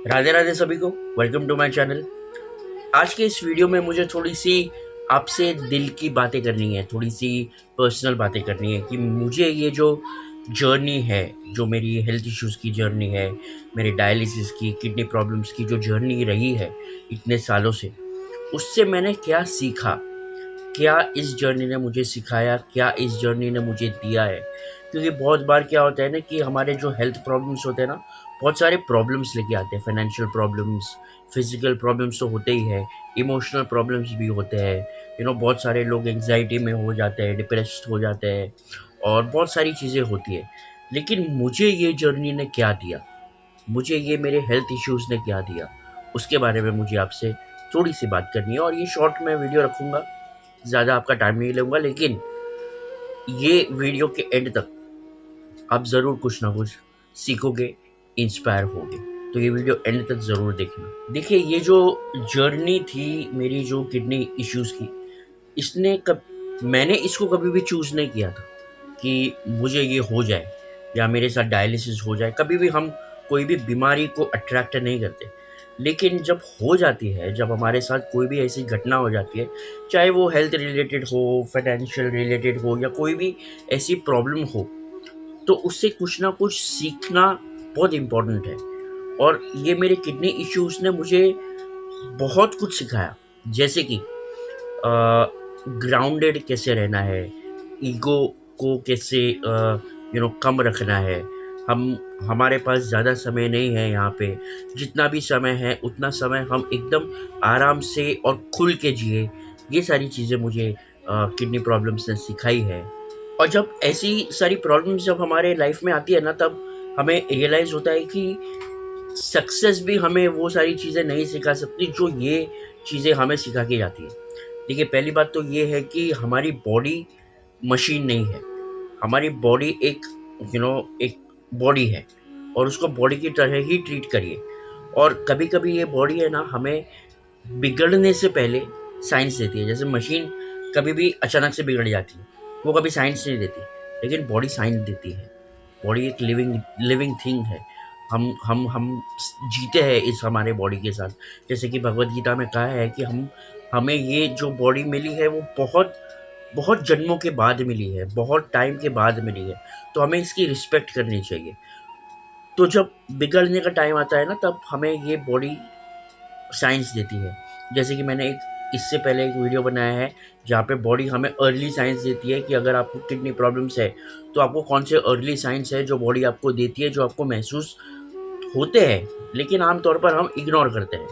राधे राधे सभी को। Welcome to my channel. आज के इस वीडियो में मुझे थोड़ी सी आपसे दिल की बातें करनी है, थोड़ी सी पर्सनल बातें करनी है कि मुझे ये जो जर्नी है, जो मेरी हेल्थ इश्यूज़ की जर्नी है, मेरे डायलिसिस की, किडनी प्रॉब्लम्स की जो जर्नी रही है इतने सालों से, उससे मैंने क्या सीखा, क्या इस जर्नी ने मुझे सिखाया, क्या इस जर्नी ने मुझे दिया है। क्योंकि बहुत बार क्या होता है ना कि हमारे जो हेल्थ प्रॉब्लम्स होते हैं ना, बहुत सारे प्रॉब्लम्स लेके आते हैं। फाइनेंशियल प्रॉब्लम्स, फिजिकल प्रॉब्लम्स तो होते ही है, इमोशनल प्रॉब्लम्स भी होते हैं। बहुत सारे लोग एंग्जाइटी में हो जाते हैं, डिप्रेस्ड हो जाते हैं और बहुत सारी चीज़ें होती है। लेकिन मुझे ये जर्नी ने क्या दिया, मुझे ये मेरे हेल्थ इश्यूज़ ने क्या दिया, उसके बारे में मुझे आपसे थोड़ी सी बात करनी है। और ये शॉर्ट में वीडियो रखूँगा, ज़्यादा आपका टाइम नहीं लूँगा, लेकिन ये वीडियो के एंड तक आप ज़रूर कुछ ना कुछ सीखोगे, इंस्पायर होगे। तो ये वीडियो एंड तक ज़रूर देखना। देखिए, ये जो जर्नी थी मेरी जो किडनी इश्यूज़ की, इसने कब मैंने इसको कभी भी चूज़ नहीं किया था कि मुझे ये हो जाए या मेरे साथ डायलिसिस हो जाए। कभी भी हम कोई भी बीमारी को अट्रैक्ट नहीं करते। लेकिन जब हो जाती है, जब हमारे साथ कोई भी ऐसी घटना हो जाती है, चाहे वो हेल्थ रिलेटेड हो, फाइनेंशियल रिलेटेड हो या कोई भी ऐसी प्रॉब्लम हो, तो उससे कुछ ना कुछ सीखना बहुत इम्पोर्टेंट है। और ये मेरे किडनी इश्यूज़ ने मुझे बहुत कुछ सिखाया। जैसे कि ग्राउंडेड कैसे रहना है, ईगो को कैसे कम रखना है। हम हमारे पास ज़्यादा समय नहीं है यहाँ पे। जितना भी समय है उतना समय हम एकदम आराम से और खुल के जिए। ये सारी चीज़ें मुझे किडनी प्रॉब्लम्स ने सिखाई है। और जब ऐसी सारी प्रॉब्लम्स जब हमारे लाइफ में आती है ना, तब हमें रियलाइज़ होता है कि सक्सेस भी हमें वो सारी चीज़ें नहीं सिखा सकती जो ये चीज़ें हमें सिखा के जाती है। देखिए, पहली बात तो ये है कि हमारी बॉडी मशीन नहीं है। हमारी बॉडी एक एक बॉडी है और उसको बॉडी की तरह ही ट्रीट करिए। और कभी-कभी ये बॉडी है ना, हमें बिगड़ने से पहले साइंस देती है। जैसे मशीन कभी भी अचानक से बिगड़ जाती है, वो कभी साइंस नहीं देती, लेकिन बॉडी साइंस देती है। बॉडी एक लिविंग लिविंग थिंग है। हम जीते हैं इस हमारे बॉडी के साथ। जैसे कि भगवत गीता में कहा है कि हमें ये जो बॉडी मिली है वो बहुत बहुत जन्मों के बाद मिली है, बहुत टाइम के बाद मिली है। तो हमें इसकी रिस्पेक्ट करनी चाहिए। तो जब बिगड़ने का टाइम आता है ना, तब हमें ये बॉडी साइंस देती है। जैसे कि मैंने इससे पहले एक वीडियो बनाया है जहाँ पे बॉडी हमें अर्ली साइंस देती है कि अगर आपको किडनी प्रॉब्लम्स है तो आपको कौन से अर्ली साइंस है जो बॉडी आपको देती है, जो आपको महसूस होते हैं लेकिन आमतौर पर हम इग्नोर करते हैं।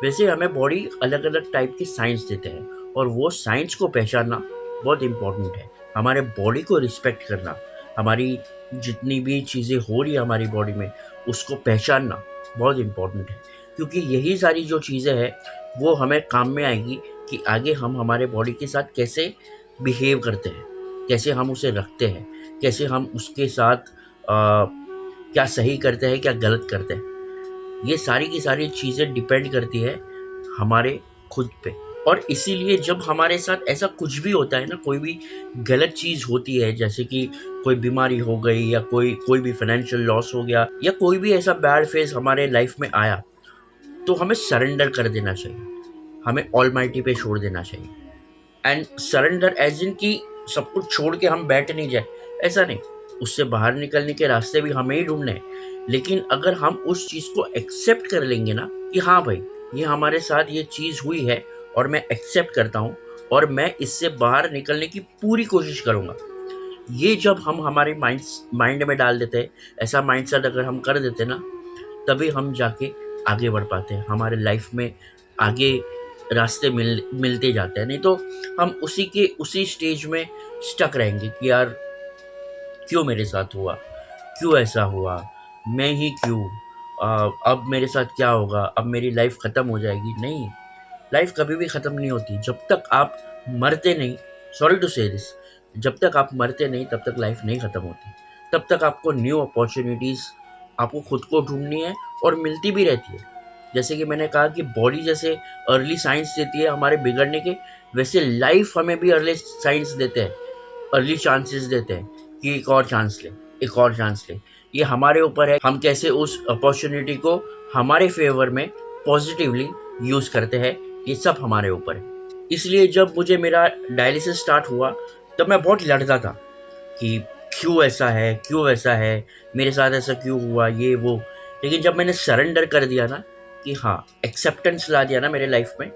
वैसे हमें बॉडी अलग अलग टाइप की साइंस देते हैं और वो साइंस को पहचानना बहुत इम्पोर्टेंट है। हमारे बॉडी को रिस्पेक्ट करना, हमारी जितनी भी चीज़ें हो रही है हमारी बॉडी में, उसको पहचानना बहुत इम्पोर्टेंट है। क्योंकि यही सारी जो चीज़ें हैं वो हमें काम में आएगी कि आगे हम हमारे बॉडी के साथ कैसे बिहेव करते हैं, कैसे हम उसे रखते हैं, कैसे हम उसके साथ क्या सही करते हैं, क्या गलत करते हैं। ये सारी की सारी चीज़ें डिपेंड करती है हमारे खुद पे। और इसीलिए जब हमारे साथ ऐसा कुछ भी होता है ना, कोई भी गलत चीज़ होती है, जैसे कि कोई बीमारी हो गई या कोई कोई भी फाइनेंशियल लॉस हो गया या कोई भी ऐसा बैड फेज हमारे लाइफ में आया, तो हमें सरेंडर कर देना चाहिए। हमें ऑलमाइटी पे छोड़ देना चाहिए। एंड सरेंडर एज इन कि सब कुछ छोड़ के हम बैठ नहीं जाए, ऐसा नहीं। उससे बाहर निकलने के रास्ते भी हमें ही ढूंढने हैं। लेकिन अगर हम उस चीज़ को एक्सेप्ट कर लेंगे ना कि हाँ भाई, ये हमारे साथ ये चीज़ हुई है और मैं एक्सेप्ट करता हूँ और मैं इससे बाहर निकलने की पूरी कोशिश करूँगा। ये जब हम हमारे माइंड में डाल देते हैं, ऐसा माइंडसेट अगर हम कर देते हैं ना, तभी हम जाके आगे बढ़ पाते हैं। हमारे लाइफ में आगे रास्ते मिलते जाते हैं। नहीं तो हम उसी स्टेज में स्टक रहेंगे कि यार, क्यों मेरे साथ हुआ, क्यों ऐसा हुआ, मैं ही क्यों, अब मेरे साथ क्या होगा, अब मेरी लाइफ ख़त्म हो जाएगी। नहीं, लाइफ कभी भी ख़त्म नहीं होती जब तक आप मरते नहीं। सॉरी टू से दिस, जब तक आप मरते नहीं तब तक लाइफ नहीं ख़त्म होती। तब तक आपको न्यू अपॉर्चुनिटीज़ आपको खुद को ढूंढनी है और मिलती भी रहती है। जैसे कि मैंने कहा कि बॉडी जैसे अर्ली साइंस देती है हमारे बिगड़ने के, वैसे लाइफ हमें भी अर्ली साइंस देते हैं, अर्ली चांसेस देते हैं कि एक और चांस ले, एक और चांस ले। ये हमारे ऊपर है, हम कैसे उस अपॉर्चुनिटी को हमारे फेवर में पॉजिटिवली यूज़ करते हैं, ये सब हमारे ऊपर है। इसलिए जब मुझे मेरा डायलिसिस स्टार्ट हुआ, तब मैं बहुत लड़ता था कि क्यों ऐसा है, क्यों ऐसा है, मेरे साथ ऐसा क्यों हुआ, ये वो। लेकिन जब मैंने सरेंडर कर दिया ना, कि हाँ, एक्सेप्टेंस ला दिया ना मेरे लाइफ में,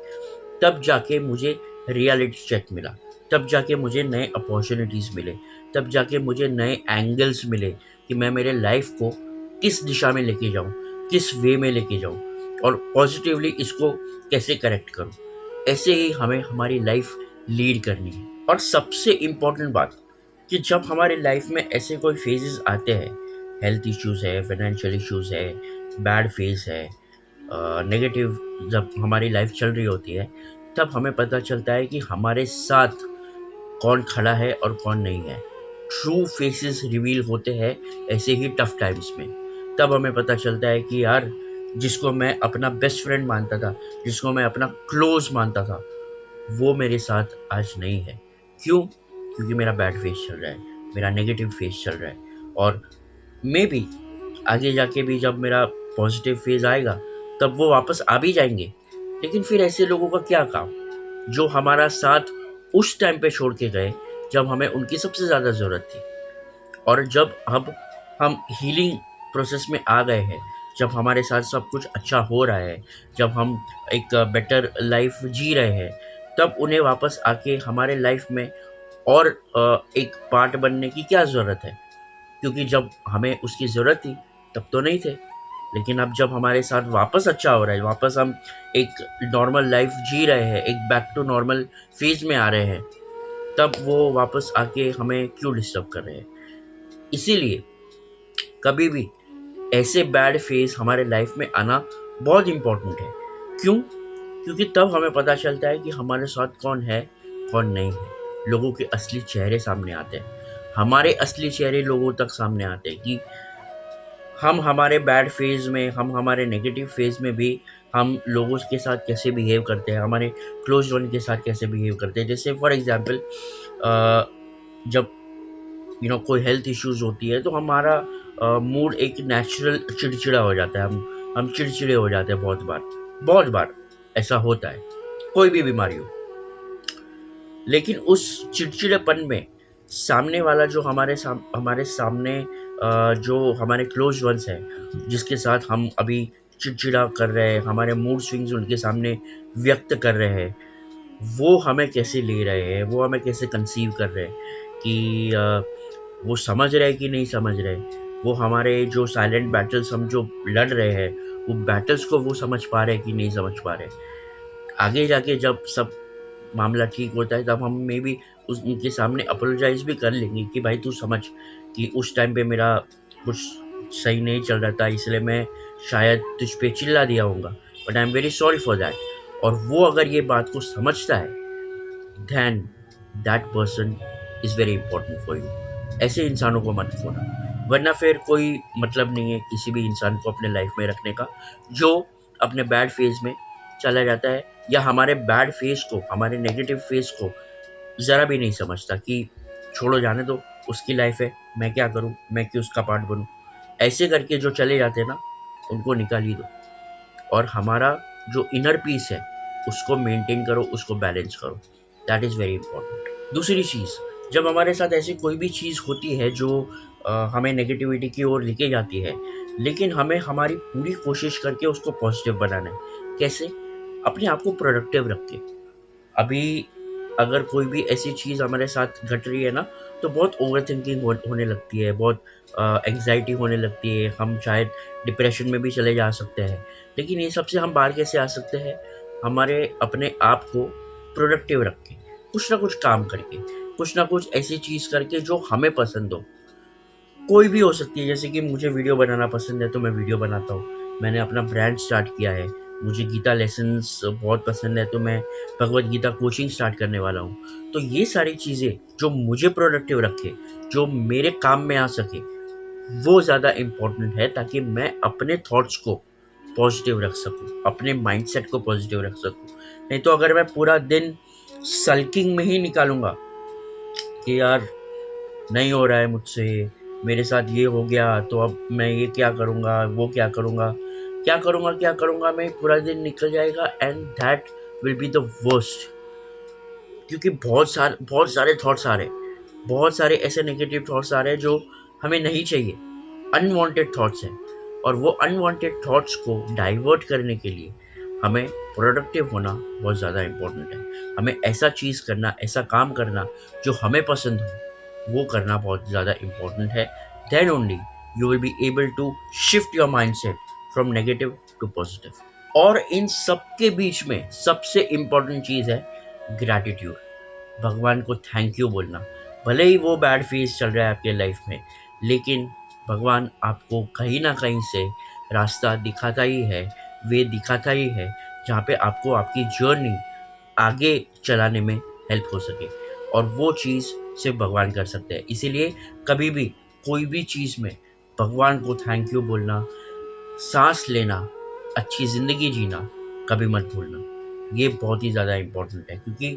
तब जाके मुझे रियलिटी चेक मिला, तब जाके मुझे नए अपॉर्चुनिटीज़ मिले, तब जाके मुझे नए एंगल्स मिले कि मैं मेरे लाइफ को किस दिशा में लेके जाऊँ, किस वे में लेके जाऊँ, और पॉजिटिवली इसको कैसे करेक्ट करूँ। ऐसे ही हमें हमारी लाइफ लीड करनी है। और सबसे इम्पोर्टेंट बात, कि जब हमारे लाइफ में ऐसे कोई फेजेस आते हैं, हेल्थ इश्यूज़ है, फाइनेंशियल इश्यूज़ है, बैड फेज है, नेगेटिव जब हमारी लाइफ चल रही होती है, तब हमें पता चलता है कि हमारे साथ कौन खड़ा है और कौन नहीं है। ट्रू फेसेस रिवील होते हैं ऐसे ही टफ टाइम्स में। तब हमें पता चलता है कि यार, जिसको मैं अपना बेस्ट फ्रेंड मानता था, जिसको मैं अपना क्लोज मानता था, वो मेरे साथ आज नहीं है। क्यों? क्योंकि मेरा बैड फेज चल रहा है, मेरा नेगेटिव फेज चल रहा है। और मे बी आगे जाके भी जब मेरा पॉजिटिव फेज आएगा, तब वो वापस आ भी जाएंगे। लेकिन फिर ऐसे लोगों का क्या काम, जो हमारा साथ उस टाइम पे छोड़ के गए जब हमें उनकी सबसे ज़्यादा ज़रूरत थी। और जब अब हम हीलिंग प्रोसेस में आ गए हैं, जब हमारे साथ सब कुछ अच्छा हो रहा है, जब हम एक बेटर लाइफ जी रहे हैं, तब उन्हें वापस आके हमारे लाइफ में और एक पार्ट बनने की क्या ज़रूरत है। क्योंकि जब हमें उसकी ज़रूरत थी, तब तो नहीं थे। लेकिन अब जब हमारे साथ वापस अच्छा हो रहा है, वापस हम एक नॉर्मल लाइफ जी रहे हैं, एक बैक टू नॉर्मल फेज में आ रहे हैं, तब वो वापस आके हमें क्यों डिस्टर्ब कर रहे हैं। इसीलिए कभी भी ऐसे बैड फेज हमारे लाइफ में आना बहुत इम्पोर्टेंट है। क्यों? क्योंकि तब हमें पता चलता है कि हमारे साथ कौन है, कौन नहीं है। लोगों के असली चेहरे सामने आते हैं, हमारे असली चेहरे लोगों तक सामने आते हैं, कि हम हमारे बैड फेज में, हम हमारे नेगेटिव फेज में भी हम लोगों के साथ कैसे बिहेव करते हैं, हमारे क्लोज वन के साथ कैसे बिहेव करते हैं। जैसे फॉर एग्जांपल, जब कोई हेल्थ इश्यूज होती है, तो हमारा मूड एक नेचुरल चिड़चिड़ा हो जाता है। हम चिड़चिड़े हो जाते हैं बहुत बार ऐसा होता है, कोई भी बीमारी हो। लेकिन उस चिड़चिड़ेपन में सामने वाला जो हमारे सामने जो हमारे क्लोज वंस हैं, जिसके साथ हम अभी चिड़चिड़ा कर रहे हैं, हमारे मूड स्विंग्स उनके सामने व्यक्त कर रहे हैं, वो हमें कैसे ले रहे हैं, वो हमें कैसे कंसीव कर रहे हैं, कि वो समझ रहे हैं कि नहीं समझ रहे। वो हमारे जो साइलेंट बैटल्स हम जो लड़ रहे हैं, वो बैटल्स को वो समझ पा रहे हैं कि नहीं समझ पा रहे। आगे जाके जब सब मामला ठीक होता है, तब हम मे बी उनके सामने अपोलोजाइज भी कर लेंगे कि भाई तू समझ कि उस टाइम पे मेरा कुछ सही नहीं चल रहा था, इसलिए मैं शायद तुझ पे चिल्ला दिया होगा, but I am very sorry for that. और वो अगर ये बात को समझता है, then that person is very important for you. ऐसे इंसानों को मत खोना, वरना फिर कोई मतलब नहीं है किसी भी इंसान को अपने लाइफ में रखने का, जो अपने बैड फेज में चला जाता है, या हमारे बैड फेज को, हमारे नेगेटिव फेज को ज़रा भी नहीं समझता कि छोड़ो, जाने दो, उसकी लाइफ है, मैं क्या करूँ, मैं क्यों उसका पार्ट बनूँ। ऐसे करके जो चले जाते हैं ना, उनको निकाल ही दो। और हमारा जो इनर पीस है, उसको मेंटेन करो, उसको बैलेंस करो। That is very important. दूसरी चीज़, जब हमारे साथ ऐसी कोई भी चीज़ होती है जो हमें नेगेटिविटी की ओर लेके जाती है, लेकिन हमें हमारी पूरी कोशिश करके उसको पॉजिटिव बनाना है। कैसे? अपने आप को प्रोडक्टिव रख के। अभी अगर कोई भी ऐसी चीज़ हमारे साथ घट रही है ना, तो बहुत ओवर थिंकिंग होने लगती है, बहुत एंग्जाइटी होने लगती है, हम शायद डिप्रेशन में भी चले जा सकते हैं। लेकिन ये सबसे हम बाहर कैसे आ सकते हैं? हमारे अपने आप को प्रोडक्टिव रख के, कुछ ना कुछ काम करके, कुछ ना कुछ ऐसी चीज़ करके जो हमें पसंद हो। कोई भी हो सकती है, जैसे कि मुझे वीडियो बनाना पसंद है, तो मैं वीडियो बनाता हूँ। मैंने अपना ब्रांड स्टार्ट किया है। मुझे गीता लेसन्स बहुत पसंद है, तो मैं भगवद गीता कोचिंग स्टार्ट करने वाला हूँ। तो ये सारी चीज़ें जो मुझे प्रोडक्टिव रखे, जो मेरे काम में आ सके, वो ज़्यादा इम्पोर्टेंट है, ताकि मैं अपने थॉट्स को पॉजिटिव रख सकूँ, अपने माइंडसेट को पॉजिटिव रख सकूँ। नहीं तो अगर मैं पूरा दिन सल्किंग में ही निकालूँगा कि यार नहीं हो रहा है मुझसे, मेरे साथ ये हो गया, तो अब मैं ये क्या करूँगा, वो क्या करूँगा, क्या करूँगा मैं, पूरा दिन निकल जाएगा and that will be the worst. क्योंकि बहुत सारे थॉट्स आ रहे हैं, बहुत सारे ऐसे नेगेटिव थॉट्स आ रहे हैं जो हमें नहीं चाहिए, अनवांटेड थॉट्स हैं। और वो अनवांटेड थॉट्स को डाइवर्ट करने के लिए हमें प्रोडक्टिव होना बहुत ज़्यादा इम्पोर्टेंट है। हमें ऐसा चीज़ करना, ऐसा काम करना जो हमें पसंद हो, वो करना बहुत ज़्यादा इम्पोर्टेंट है। Then only you will be able to shift your mindset from negative to positive. और इन सब के बीच में सबसे इम्पोर्टेंट चीज़ है ग्रैटिट्यूड। भगवान को थैंक यू बोलना। भले ही वो बैड फेज चल रहा है आपके लाइफ में, लेकिन भगवान आपको कहीं ना कहीं से रास्ता दिखाता ही है, वे दिखाता ही है, जहाँ पे आपको आपकी जर्नी आगे चलाने में हेल्प हो सके। और वो चीज़ सिर्फ भगवान कर सकते हैं। इसीलिए कभी भी कोई भी चीज़ में भगवान को थैंक यू बोलना, सांस लेना, अच्छी ज़िंदगी जीना कभी मत भूलना। ये बहुत ही ज़्यादा इम्पोर्टेंट है, क्योंकि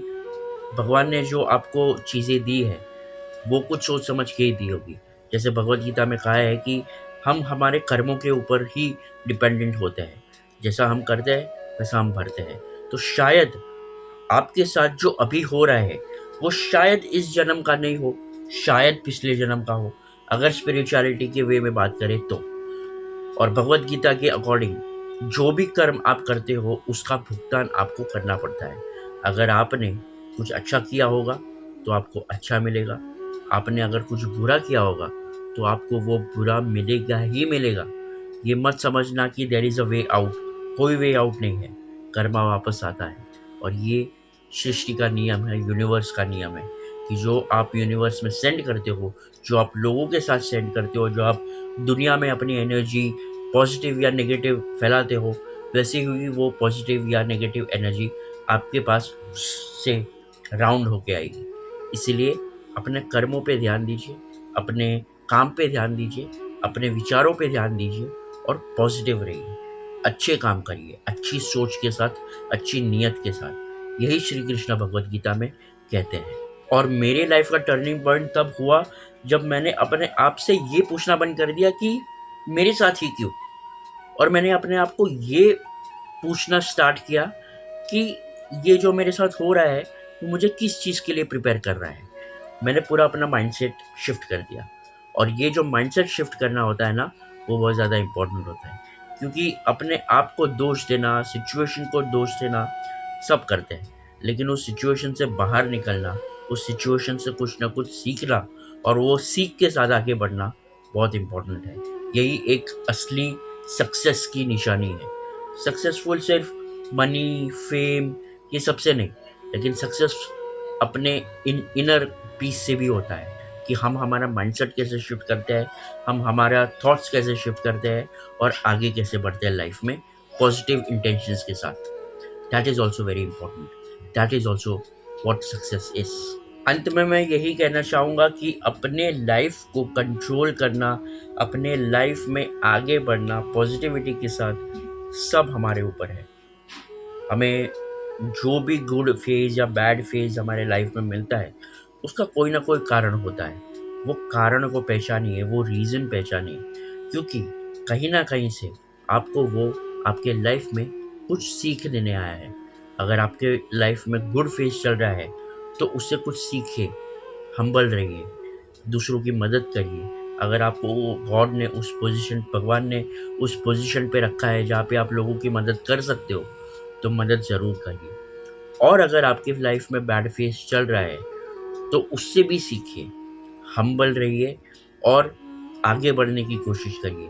भगवान ने जो आपको चीज़ें दी है वो कुछ सोच समझ के ही दी होगी। जैसे भगवत गीता में कहा है कि हम हमारे कर्मों के ऊपर ही डिपेंडेंट होते हैं, जैसा हम करते हैं वैसा हम भरते हैं। तो शायद आपके साथ जो अभी हो रहा है वो शायद इस जन्म का नहीं हो, शायद पिछले जन्म का हो, अगर स्पिरिचुअलिटी के वे में बात करें तो। और भगवत गीता के अकॉर्डिंग जो भी कर्म आप करते हो उसका भुगतान आपको करना पड़ता है। अगर आपने कुछ अच्छा किया होगा तो आपको अच्छा मिलेगा, आपने अगर कुछ बुरा किया होगा तो आपको वो बुरा मिलेगा ही मिलेगा। ये मत समझना कि there is a way out, कोई वे आउट नहीं है, कर्मा वापस आता है। और ये सृष्टि का नियम है, यूनिवर्स का नियम है कि जो आप यूनिवर्स में सेंड करते हो, जो आप लोगों के साथ सेंड करते हो, जो आप दुनिया में अपनी एनर्जी पॉजिटिव या नेगेटिव फैलाते हो, वैसे ही वो पॉजिटिव या नेगेटिव एनर्जी आपके पास से राउंड होके आएगी। इसीलिए अपने कर्मों पे ध्यान दीजिए, अपने काम पे ध्यान दीजिए, अपने विचारों पे ध्यान दीजिए और पॉजिटिव रहिए। अच्छे काम करिए, अच्छी सोच के साथ, अच्छी नीयत के साथ। यही श्री कृष्ण भगवत गीता में कहते हैं। और मेरे लाइफ का टर्निंग पॉइंट तब हुआ जब मैंने अपने आप से ये पूछना बंद कर दिया कि मेरे साथ ही क्यों। और मैंने अपने आप को ये पूछना स्टार्ट किया कि ये जो मेरे साथ हो रहा है वो मुझे किस चीज़ के लिए प्रिपेयर कर रहा है। मैंने पूरा अपना माइंडसेट शिफ्ट कर दिया। और ये जो माइंडसेट शिफ्ट करना होता है ना, वो बहुत ज़्यादा इम्पोर्टेंट होता है। क्योंकि अपने आप को दोष देना, सिचुएशन को दोष देना सब करते हैं, लेकिन उस सिचुएशन से बाहर निकलना, उस सिचुएशन से कुछ ना कुछ सीखना और वो सीख के साथ आगे बढ़ना बहुत इम्पोर्टेंट है। यही एक असली सक्सेस की निशानी है। सक्सेसफुल सिर्फ मनी, फेम, ये सबसे नहीं, लेकिन सक्सेस अपने इनर पीस से भी होता है कि हम हमारा माइंडसेट कैसे शिफ्ट करते हैं, हम हमारा थॉट्स कैसे शिफ्ट करते हैं और आगे कैसे बढ़ते हैं लाइफ में पॉजिटिव इंटेंशंस के साथ। That is also very important, that is also what success is. अंत में मैं यही कहना चाहूँगा कि अपने लाइफ को कंट्रोल करना, अपने लाइफ में आगे बढ़ना पॉजिटिविटी के साथ, सब हमारे ऊपर है। हमें जो भी गुड फेज या बैड फेज हमारे लाइफ में मिलता है उसका कोई ना कोई कारण होता है। वो कारण को पहचानिए, वो रीज़न पहचानिए, क्योंकि कहीं ना कहीं से आपको वो आपके लाइफ में कुछ सीख देने आया है। अगर आपके लाइफ में गुड फेज चल रहा है तो उससे कुछ सीखिए, हम्बल रहिए, दूसरों की मदद करिए। अगर आपको गॉड ने उस पोजीशन, भगवान ने उस पोजीशन पे रखा है जहाँ पे आप लोगों की मदद कर सकते हो, तो मदद ज़रूर करिए। और अगर आपकी लाइफ में बैड फेज चल रहा है तो उससे भी सीखिए, हम्बल रहिए और आगे बढ़ने की कोशिश करिए।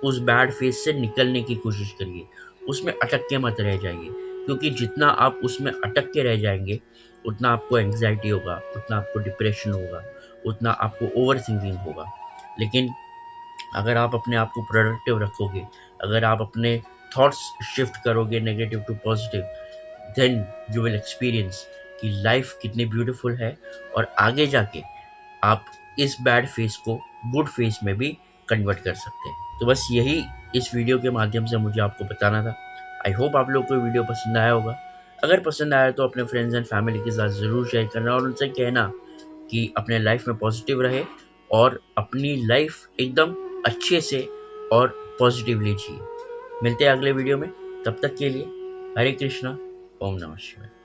उस बैड फेज से निकलने की कोशिश करिए, उसमें अटक के मत रह जाइए। क्योंकि जितना आप उसमें अटक के रह जाएंगे उतना आपको एंग्जाइटी होगा, उतना आपको डिप्रेशन होगा, उतना आपको ओवर थिंकिंग होगा। लेकिन अगर आप अपने आप को प्रोडक्टिव रखोगे, अगर आप अपने थॉट्स शिफ्ट करोगे negative to positive, then you will experience कि लाइफ कितनी ब्यूटीफुल है। और आगे जाके आप इस बैड फेज को गुड फेज में भी कन्वर्ट कर सकते हैं। तो बस यही इस वीडियो के माध्यम से मुझे आपको बताना था। आई होप आप लोग को वीडियो पसंद आया होगा। अगर पसंद आया तो अपने फ्रेंड्स एंड फैमिली के साथ ज़रूर शेयर करना और उनसे कहना कि अपने लाइफ में पॉजिटिव रहे और अपनी लाइफ एकदम अच्छे से और पॉजिटिवली जिए। मिलते हैं अगले वीडियो में, तब तक के लिए हरे कृष्णा, ओम नमः शिवाय।